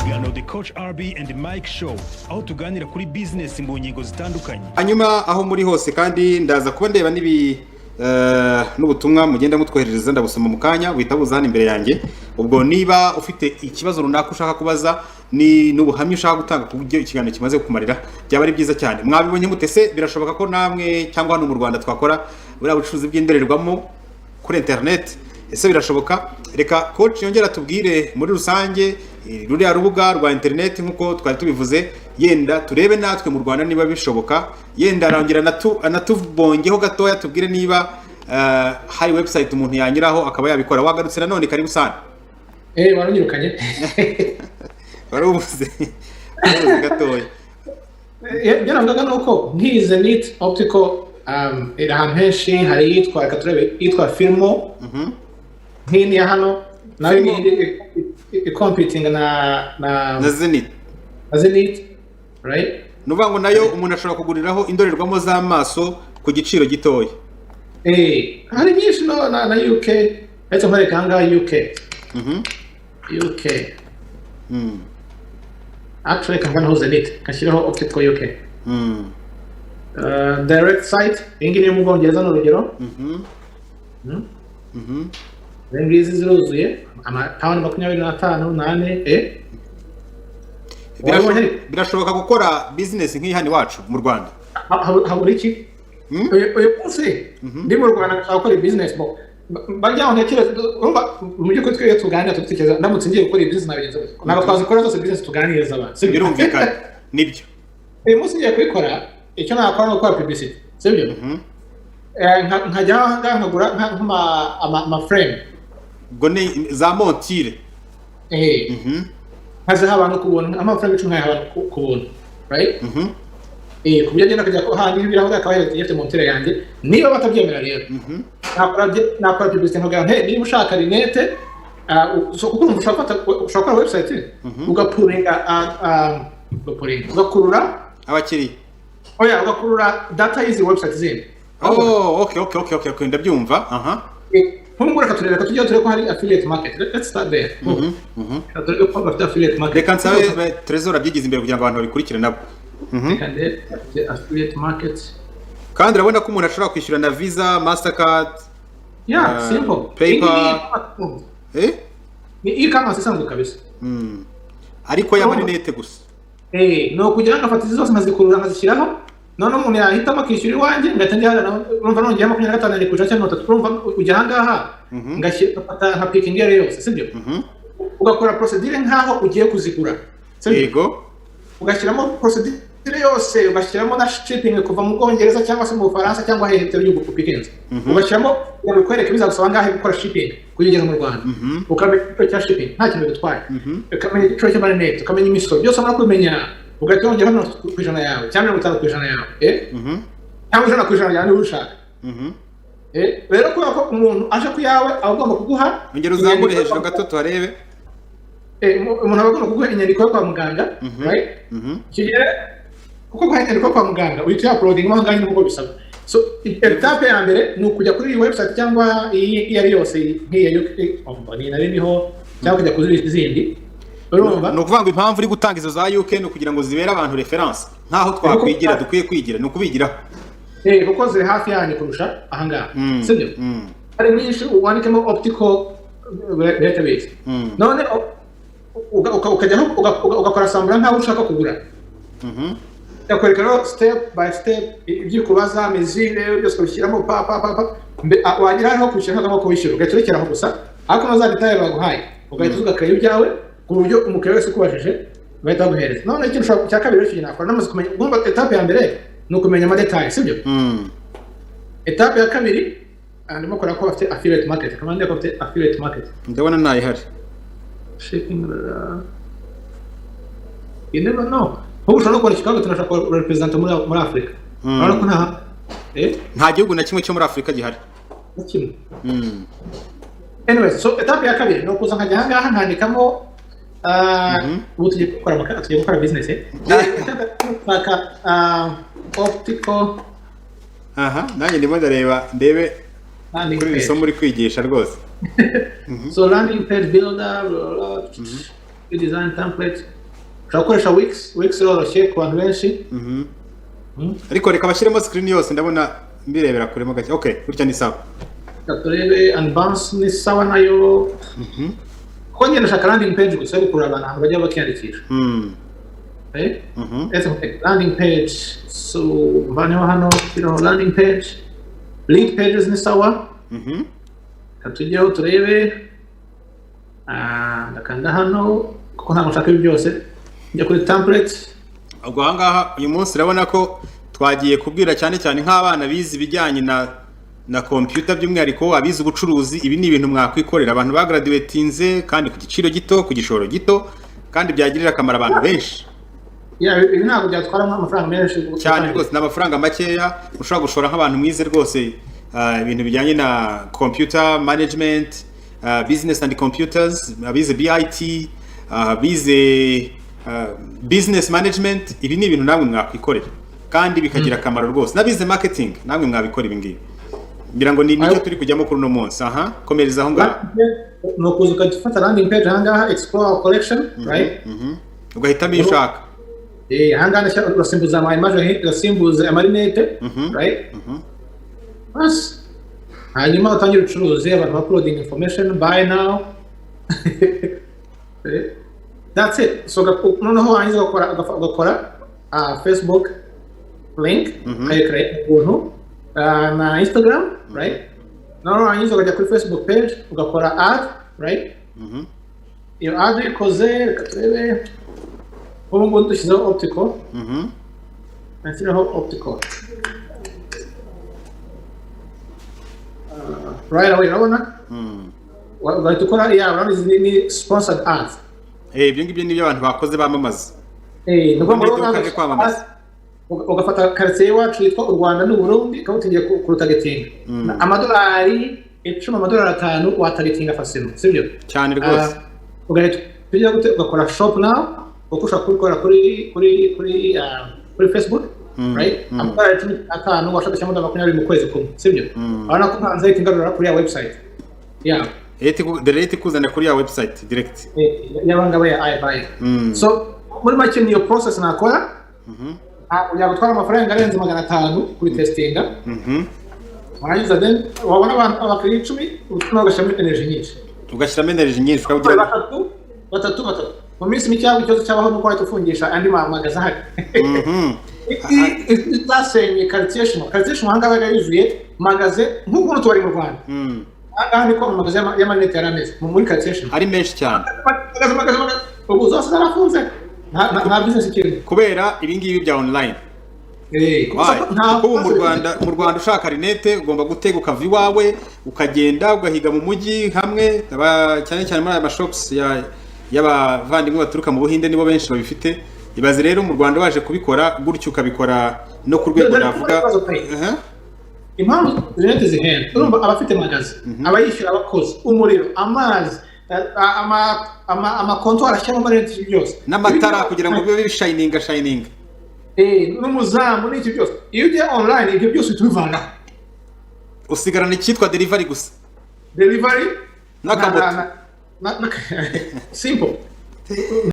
ikiganiro The Coach RB and Mike Show aho tuganira kuri business mu ngingo zitandukanye. Hanyuma aho muri hose kandi ndaza kuba ndeba nibi n'ubutumwa mugenda mutwoherereza ndabusoma mu kanya witabuza hano imbere yanjye. Ubwo niba ufite ikibazo runaka ushaka kubaza ni n'ubuhamya ushaka gutanga ku buryo ikiganiro kimaze kumarira byaba ari byiza cyane. Mwabibonye mutese birashoboka ko namwe cyangwa hano mu Rwanda twakora buriya bucuruzi bw'indorerwamo kuri internet. Ese birashoboka? Reka coach yongera tubwire muri rusange ruriya rubuga rwa internet nkuko twari tubivuze, yenda turebe natwe mu Rwanda niba bishoboka, yenda arongera anatubongeho gatoya tubwire niba hari website umuntu yanyiraho akaba yabikora. Wagarutse nanone karibu sana. Waranyirukanye. Warubuze gatoya. Byaravugaga nuko nkize neat optical irahampeshi hari yitwa katurebe yitwa Filmo. Nkini ya hano nawe competing na Zenith, right? Nubango nayo umuntu ashobora kuguriraho indorerwamo z'amaso ku giciro gitoya. Hari nyinshi na UK. Etse muri kanga UK. UK. Actually kanga Zenith kashiraho optical UK. Direct site ingine mu Bwongereza n'urugero. Zengizi ziruzuye pound 25 birashoboka gukora business nk'iyi hano iwacu mu Rwanda. Haburi iki? Uyu munsi ndi mu Rwanda akora business bo bajyaho ntekereza urumva mu gihe twe tuganira tutekereza ndamutse ngiye gukora business nabigenza nako twazikora zose business tuganiriza abantu sibyo birumvikana nibyo. Uyu munsi ngiye kubikora icyo nakora no gukora publicity sibyo nkajya nkagura nk'ama frame ngo ni za montire haza abantu kubona amafaranga icumi abantu kubona right kubyo agenda kujya ko handi ibiraho akaba yafite montire yanjye niba batabyemera rero nakora publicity nkagira niba ushaka rinete kuko ushaka website ugakurura abakiriya ugakurura data y'izi website zindi. Okay ndabyumva. Kumugura katureka tujya tureko hari affiliate market. Let's start there. Katureka ko bafite affiliate market. Reka nsabe Trezor abyigize imbere kugira ngo abantu babikurikire nabo. Kandi affiliate market. Kandi urabona ko umuntu ashobora kwishyura na Visa, Mastercard. Simple. PayPal. Ni e-commerce isanzwe kabisa. Ariko yaba ni net gusa. No kugira ngo afate zose mazikurura nkazishyiraho. None umuntu yahitamo kwishyura iwanjye ngatangira urumva none ngiye 25 ari kuja cyangwa 3 urumva ujya hangaha ngashyira nka picking area yose sibyo ugakora procedure nkaho ugiye kuzigura yego ugashyiramo procedure yose ugashyiramo na shipping kuva mu Bwongereza cyangwa se mu Faransa cyangwa hehe y'ubu kupikenza ugashyiramo ubikwereka bizagusaba ngahe gukora shipping kugeza mu Rwanda ukamenya icyo shipping nta kintu bitwaye ukamenya icyo cyo marinate ukamenya imisoro byose amara kumenya ugatongera hano kwijana yawe cyangwa 50% yawe cyangwa 100% yawe ushaka rero ko umuntu aje ku yawe agomba kuguha ingero uzamure hejuru gato tuarebe umuntu agomba kuguha inyandiko yo kwa muganga right kigiye kuko kwa inyandiko kwa muganga uhita uploading mo ngani nuko bisaba so etape ya mbere ni ukujya kuri website cyangwa iyi ari yose nk'iyo ni nariniho cyangwa kujya kuri izindi. No kuvanga impamvu uri gutanga izo za UK no kugira ngo zibera abantu reference nkaho twakwigira dukwiye kwigira no kubigiraho kuko ziri hafi yanyu kurusha ahangaha sibyo ari nyinshi wandikemo optical database none ukajya ugakora sambura nkaho ushaka kugura yakwereka step by step ibyo kubaza mezire byose kubishyiramo wagira aho kubishyira nko kubishyira ugaterekeraho gusa ariko mazaditaye baguhaye ugahita ugakaye ibyawe ku buryo umukiriya wese kubajije bahita baguhereza. None ikintu ushaka cya kabiri cyo nakora namaze kumenya ugomba etape ya mbere no kumenya ama details sibyo etape ya kabiri ndimo kora ko bafite affiliate market kamande ko bafite affiliate market ndabona nayi hari shipping you never know ubu ushobora gukora ikigango tunashaka represent muri Africa urabona ko nta gihugu na kimwe cyo muri Africa gihari kimwe anyway so etape ya kabiri no kuza nkajya hangaha nkandikamo ubu tugiye gukora business optical nanjye ndimo ndareba ndebe kuri isomo uri kwigisha rwose so landing page builder design template ushobora gukoresha Wix iroroshye ku bantu benshi. Ariko reka bashyiremo screen yose ndabona mbirebera kuremo gake. Okay, gutya ni sawa. Turebe advance ni sawa nayo. Ko ngenda shaka landing page gusa ariko abantu ahantu bajya bakiyandikisha. Okay? Landing page. So bano hano kiro landing page. Lead pages ni sawa. Katujyaho turebe. Ndakanda hano kuko nta mushaka byose. Njya kuri template. Ubwo ahangaha uyu munsi urabona ko twagiye kubwira cyane cyane nk'abana bizi ibijyanye na computer by'umwihariko abizi ubucuruzi. Ibi ni ibintu mwakwikorera abantu bagraduatinze kandi ku giciro gito, ku gishoro gito kandi byagirira akamaro abantu benshi. Ibi ntabwo byatwara amafaranga menshi cyane rwose, n'amafaranga makeya ushobora gushora nk'abantu mwize rwose ibintu bijyanye na computer management, business and computers, abize BIT, abize business management. Ibi ni ibintu namwe mwakwikorera kandi bikagira akamaro rwose. Nabize marketing namwe mwabikora ibi ngibi. Ngira ngo nicyo turi kujyamo kuri uno munsi. Komereza aho ngaho. No kuzuka gifata landing page ahangaha explore our collection, right? Ugahitamo iyo ushaka. Ahangaha urasimbuza ama image, urasimbuza amarinete, right? Bas. Hanyuma utangira ucuruzi, abantu uploading information, buy now. That's it. So noneho wangiza ugakora Facebook link, create ubuntu na Instagram, right? Noneho wangiza ukajya kuri Facebook page ugakora ad, right? Iyo ad ikoze reka turebe ubu ngubu dushyizeho optical. Nashyiraho optical. Right away urabona? Ugahita ukora urabona ni sponsored ads. Ibyo ngibyo ni byo abantu bakoze bamamaza. Nuko kwamamaza. Ugafata quartier wacu yitwa u Rwanda n'u Burundi kandi tugiye kurutagetinga. Amadolari 10 amadolari 5 watagetinga fasino, sibyo? Cyane rwose. Ugahita tujya gukora shop now, ukusha kubikora kuri Facebook, right? Amadolari 15 washaka cyangwa 20 mu kwezi kumwe, sibyo? Abana ko ntanze itingarura kuri ya website. Direct kuzana kuri ya website direct. Yabanga ya iBuy. So muri make niyo process nakora. Yagutwara amafaranga arenze 500 kuri testinga. Warangiza then wabona abantu abakiriya 10 utuma ugashyiramo energy nyinshi. Ugashyiramo energy nyinshi ukabugira batatu. Mu minsi mike yawe ikibazo cyabaho nuko ahita ufungisha andi magaza hari. Itasenye quartier hanga bagayizuye magaze nk'uko tubari mu Rwanda. Aha niko amagaze y'amanete yarameze muri quartier ari menshi cyane. Magaze ubu zose zarafunze. Nta business ikiri kubera ibi ngibi bya online. Kuko mu Rwanda ushaka rinete ugomba gutega ukava iwawe ukagenda ugahiga mu mujyi hamwe cyane cyane muri aya shops y'abavandimwe baturuka mu Buhinde nibo benshi babifite. Ibaze rero mu Rwanda waje kubikora gutyo ukabikora no ku rwego navuga. Impamvu rinete zihenda urumva abafite magazi abayishyura abakozi umuriro amazi amakonto arashyiramo amarinete byose n'amatara kugira ngo bibe bishining. N'umuzamu n'iki byose iyo ugiye online ibyo byose tubivana usigarana icyitwa delivery gusa. Delivery n'akamoto simple.